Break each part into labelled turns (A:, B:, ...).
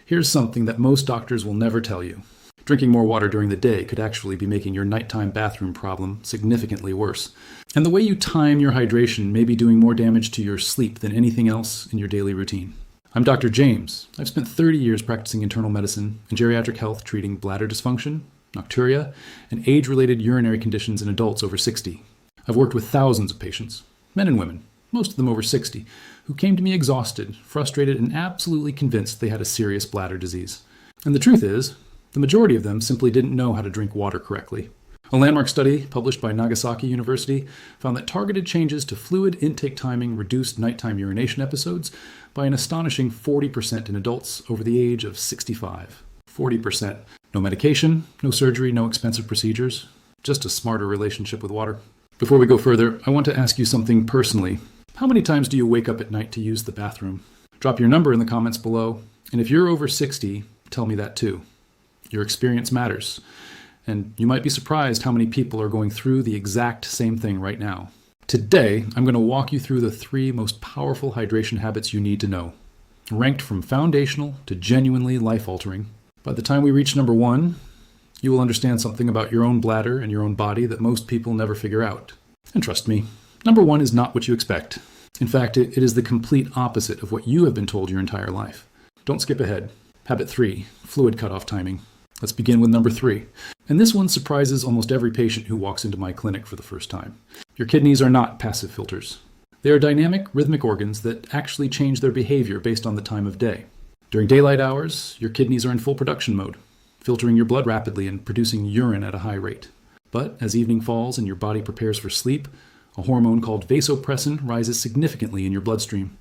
A: Here's something that most doctors will never tell you. Drinking more water during the day could actually be making your nighttime bathroom problem significantly worse. And the way you time your hydration may be doing more damage to your sleep than anything else in your daily routine. I'm Dr. James. I've spent 30 years practicing internal medicine and geriatric health, treating bladder dysfunction, nocturia, and age-related urinary conditions in adults over 60. I've worked with thousands of patients, men and women, most of them over 60, who came to me exhausted, frustrated, and absolutely convinced they had a serious bladder disease. And the truth is, the majority of them simply didn't know how to drink water correctly. A landmark study published by Nagasaki University found that targeted changes to fluid intake timing reduced nighttime urination episodes by an astonishing 40% in adults over the age of 65. 40%. No medication, no surgery, no expensive procedures, just a smarter relationship with water. Before we go further, I want to ask you something personally. How many times do you wake up at night to use the bathroom? Drop your number in the comments below, and if you're over 60, tell me that too. Your experience matters, and you might be surprised how many people are going through the exact same thing right now. Today, I'm going to walk you through the 3 most powerful hydration habits you need to know, ranked from foundational to genuinely life-altering. By the time we reach number 1, you will understand something about your own bladder and your own body that most people never figure out. And trust me, number 1 is not what you expect. In fact, it is the complete opposite of what you have been told your entire life. Don't skip ahead. Habit 3, fluid cutoff timing. Let's begin with number 3. And this one surprises almost every patient who walks into my clinic for the first time. Your kidneys are not passive filters. They are dynamic, rhythmic organs that actually change their behavior based on the time of day. During daylight hours, your kidneys are in full production mode, filtering your blood rapidly and producing urine at a high rate. But as evening falls and your body prepares for sleep, a hormone called vasopressin rises significantly in your bloodstream.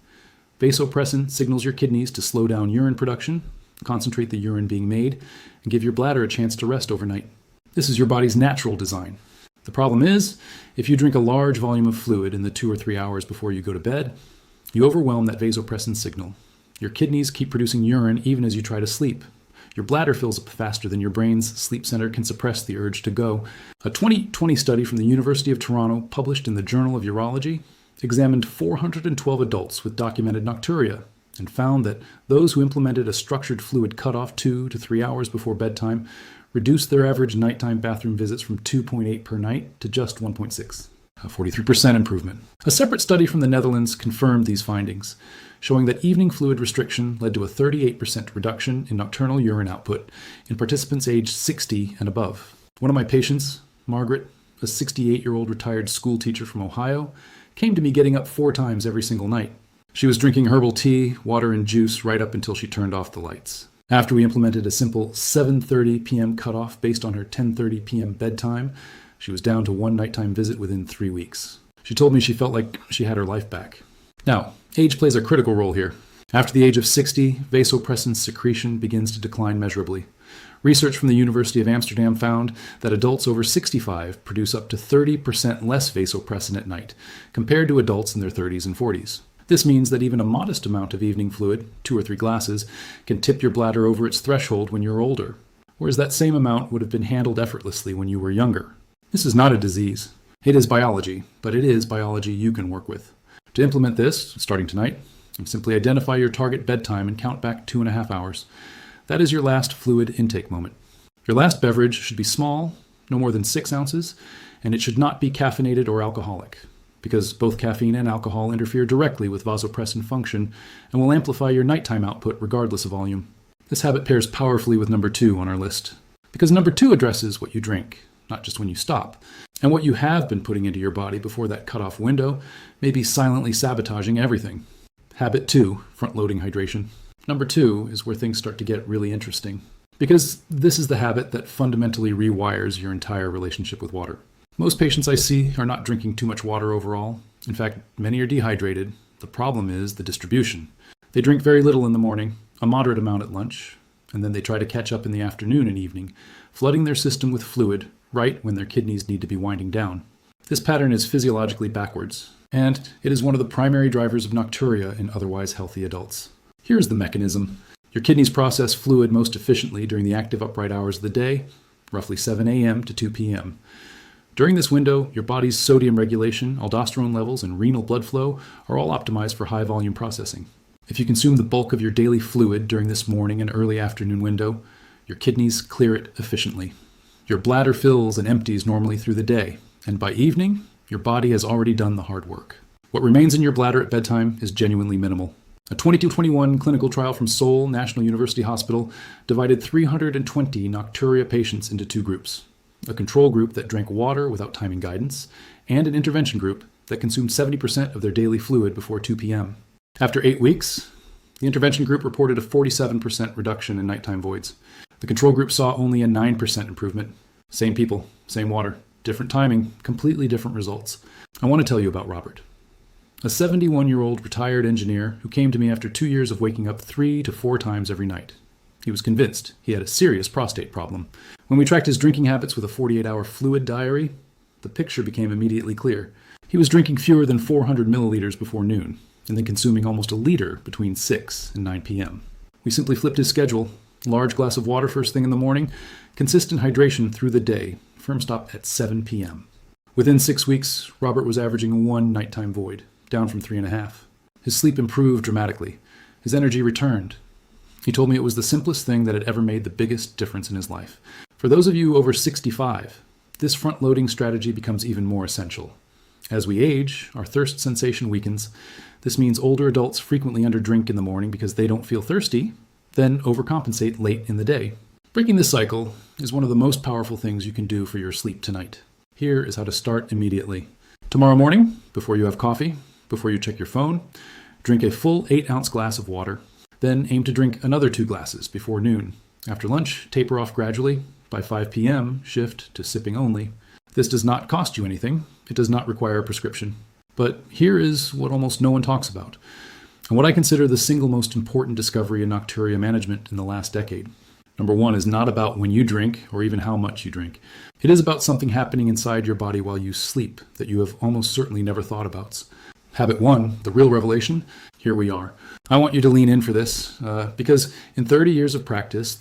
A: Vasopressin signals your kidneys to slow down urine production, concentrate the urine being made, and give your bladder a chance to rest overnight. This is your body's natural design. The problem is, if you drink a large volume of fluid in the 2 or 3 hours before you go to bed, you overwhelm that vasopressin signal. Your kidneys keep producing urine even as you try to sleep. Your bladder fills up faster than your brain's sleep center can suppress the urge to go. A 2020 study from the University of Toronto, published in the Journal of Urology, examined 412 adults with documented nocturia and found that those who implemented a structured fluid cutoff 2 to 3 hours before bedtime reduced their average nighttime bathroom visits from 2.8 per night to just 1.6, a 43% improvement. A separate study from the Netherlands confirmed these findings, showing that evening fluid restriction led to a 38% reduction in nocturnal urine output in participants aged 60 and above. One of my patients, Margaret, a 68-year-old retired school teacher from Ohio, came to me getting up 4 times every single night. She was drinking herbal tea, water, and juice right up until she turned off the lights. After we implemented a simple 7:30 p.m. cutoff based on her 10:30 p.m. bedtime, she was down to 1 nighttime visit within 3 weeks. She told me she felt like she had her life back. Now, age plays a critical role here. After the age of 60, vasopressin secretion begins to decline measurably. Research from the University of Amsterdam found that adults over 65 produce up to 30% less vasopressin at night compared to adults in their 30s and 40s. This means that even a modest amount of evening fluid, 2 or 3 glasses, can tip your bladder over its threshold when you're older, whereas that same amount would have been handled effortlessly when you were younger. This is not a disease. It is biology, but it is biology you can work with. To implement this, starting tonight, simply identify your target bedtime and count back 2.5 hours. That is your last fluid intake moment. Your last beverage should be small, no more than 6 ounces, and it should not be caffeinated or alcoholic, because both caffeine and alcohol interfere directly with vasopressin function and will amplify your nighttime output regardless of volume. This habit pairs powerfully with number 2 on our list, because number 2 addresses what you drink, not just when you stop, and what you have been putting into your body before that cutoff window may be silently sabotaging everything. Habit 2, front-loading hydration. Number 2 is where things start to get really interesting, because this is the habit that fundamentally rewires your entire relationship with water. Most patients I see are not drinking too much water overall. In fact, many are dehydrated. The problem is the distribution. They drink very little in the morning, a moderate amount at lunch, and then they try to catch up in the afternoon and evening, flooding their system with fluid right when their kidneys need to be winding down. This pattern is physiologically backwards, and it is one of the primary drivers of nocturia in otherwise healthy adults. Here's the mechanism. Your kidneys process fluid most efficiently during the active upright hours of the day, roughly 7 a.m. to 2 p.m. During this window, your body's sodium regulation, aldosterone levels, and renal blood flow are all optimized for high-volume processing. If you consume the bulk of your daily fluid during this morning and early afternoon window, your kidneys clear it efficiently. Your bladder fills and empties normally through the day, and by evening, your body has already done the hard work. What remains in your bladder at bedtime is genuinely minimal. A 2221 clinical trial from Seoul National University Hospital divided 320 nocturia patients into two groups: a control group that drank water without timing guidance, and an intervention group that consumed 70% of their daily fluid before 2 p.m. After 8 weeks, the intervention group reported a 47% reduction in nighttime voids. The control group saw only a 9% improvement. Same people, same water, different timing, completely different results. I want to tell you about Robert, a 71-year-old retired engineer who came to me after 2 years of waking up 3 to 4 times every night. He was convinced he had a serious prostate problem. When we tracked his drinking habits with a 48-hour fluid diary, the picture became immediately clear. He was drinking fewer than 400 milliliters before noon, and then consuming almost a liter between 6 and 9 p.m. We simply flipped his schedule. Large glass of water first thing in the morning, consistent hydration through the day, firm stop at 7 p.m. Within 6 weeks, Robert was averaging 1 nighttime void, down from 3.5. His sleep improved dramatically. His energy returned. He told me it was the simplest thing that had ever made the biggest difference in his life. For those of you over 65, this front-loading strategy becomes even more essential. As we age, our thirst sensation weakens. This means older adults frequently underdrink in the morning because they don't feel thirsty, then overcompensate late in the day. Breaking this cycle is one of the most powerful things you can do for your sleep tonight. Here is how to start immediately. Tomorrow morning, before you have coffee, before you check your phone, drink a full 8-ounce glass of water. Then aim to drink another 2 glasses before noon. After lunch, taper off gradually. By 5 p.m., shift to sipping only. This does not cost you anything. It does not require a prescription. But here is what almost no one talks about, and what I consider the single most important discovery in nocturia management in the last decade. Number 1 is not about when you drink or even how much you drink. It is about something happening inside your body while you sleep that you have almost certainly never thought about. Habit 1, the real revelation, here we are. I want you to lean in for this because in 30 years of practice,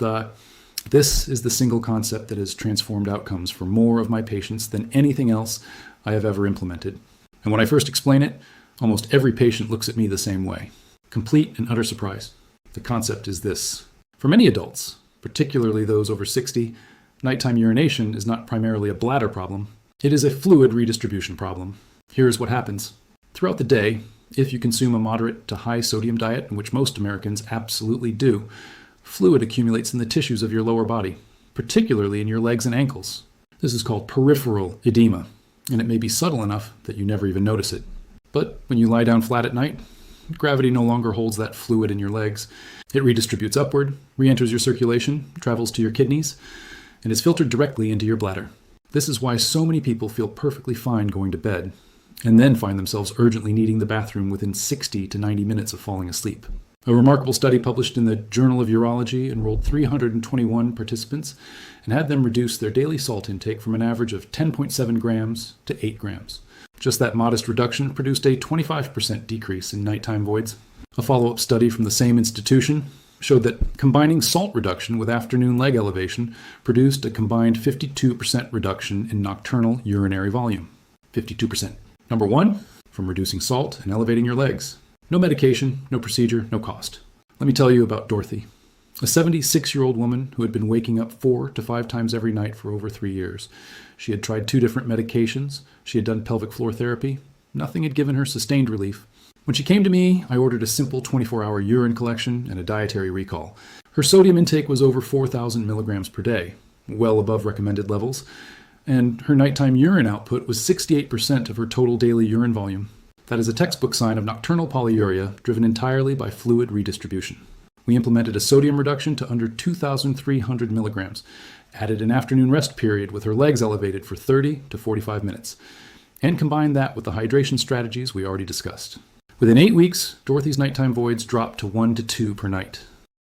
A: this is the single concept that has transformed outcomes for more of my patients than anything else I have ever implemented. And when I first explain it, almost every patient looks at me the same way. Complete and utter surprise. The concept is this. For many adults, particularly those over 60, nighttime urination is not primarily a bladder problem. It is a fluid redistribution problem. Here's what happens. Throughout the day, if you consume a moderate to high sodium diet, which most Americans absolutely do, fluid accumulates in the tissues of your lower body, particularly in your legs and ankles. This is called peripheral edema, and it may be subtle enough that you never even notice it. But when you lie down flat at night, gravity no longer holds that fluid in your legs. It redistributes upward, re-enters your circulation, travels to your kidneys, and is filtered directly into your bladder. This is why so many people feel perfectly fine going to bed, and then find themselves urgently needing the bathroom within 60 to 90 minutes of falling asleep. A remarkable study published in the Journal of Urology enrolled 321 participants and had them reduce their daily salt intake from an average of 10.7 grams to 8 grams. Just that modest reduction produced a 25% decrease in nighttime voids. A follow-up study from the same institution showed that combining salt reduction with afternoon leg elevation produced a combined 52% reduction in nocturnal urinary volume. 52%. Number 1, from reducing salt and elevating your legs. No medication, no procedure, no cost. Let me tell you about Dorothy, a 76-year-old woman who had been waking up 4 to 5 times every night for over 3 years. She had tried 2 different medications. She had done pelvic floor therapy. Nothing had given her sustained relief. When she came to me, I ordered a simple 24-hour urine collection and a dietary recall. Her sodium intake was over 4,000 milligrams per day, well above recommended levels, and her nighttime urine output was 68% of her total daily urine volume. That is a textbook sign of nocturnal polyuria driven entirely by fluid redistribution. We implemented a sodium reduction to under 2,300 milligrams, added an afternoon rest period with her legs elevated for 30 to 45 minutes, and combined that with the hydration strategies we already discussed. Within 8 weeks, Dorothy's nighttime voids dropped to 1 to 2 per night.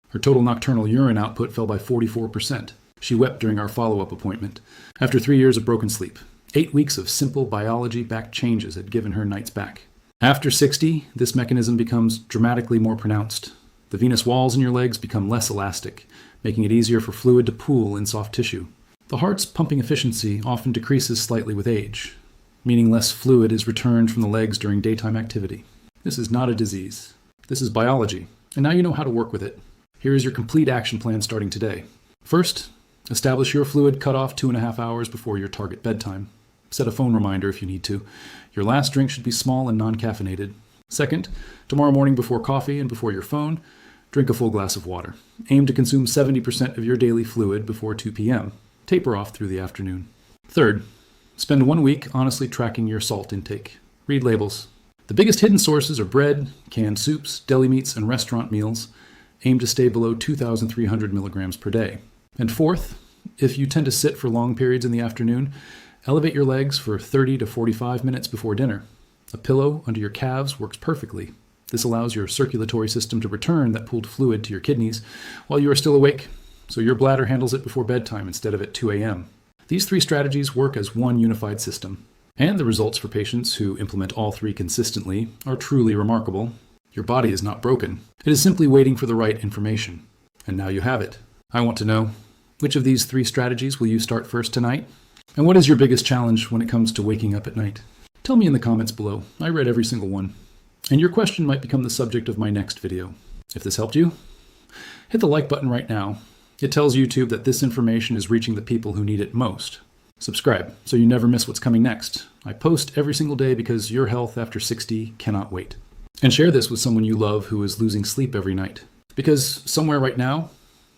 A: Her total nocturnal urine output fell by 44%. She wept during our follow-up appointment. After 3 years of broken sleep, 8 weeks of simple biology-backed changes had given her nights back. After 60, this mechanism becomes dramatically more pronounced. The venous walls in your legs become less elastic, making it easier for fluid to pool in soft tissue. The heart's pumping efficiency often decreases slightly with age, meaning less fluid is returned from the legs during daytime activity. This is not a disease. This is biology, and now you know how to work with it. Here is your complete action plan starting today. First, establish your fluid cutoff 2.5 hours before your target bedtime. Set a phone reminder if you need to. Your last drink should be small and non-caffeinated. Second, tomorrow morning before coffee and before your phone, drink a full glass of water. Aim to consume 70% of your daily fluid before 2 p.m. Taper off through the afternoon. Third, spend 1 week honestly tracking your salt intake. Read labels. The biggest hidden sources are bread, canned soups, deli meats, and restaurant meals. Aim to stay below 2,300 milligrams per day. And fourth, if you tend to sit for long periods in the afternoon, elevate your legs for 30 to 45 minutes before dinner. A pillow under your calves works perfectly. This allows your circulatory system to return that pooled fluid to your kidneys while you are still awake, so your bladder handles it before bedtime instead of at 2 a.m. These 3 strategies work as one unified system. And the results for patients who implement all 3 consistently are truly remarkable. Your body is not broken. It is simply waiting for the right information. And now you have it. I want to know, which of these 3 strategies will you start first tonight? And what is your biggest challenge when it comes to waking up at night? Tell me in the comments below. I read every single one. And your question might become the subject of my next video. If this helped you, hit the like button right now. It tells YouTube that this information is reaching the people who need it most. Subscribe so you never miss what's coming next. I post every single day because your health after 60 cannot wait. And share this with someone you love who is losing sleep every night. Because somewhere right now,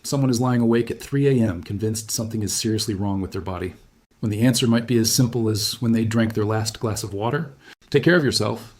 A: someone is lying awake at 3 a.m. convinced something is seriously wrong with their body. When the answer might be as simple as when they drank their last glass of water. Take care of yourself.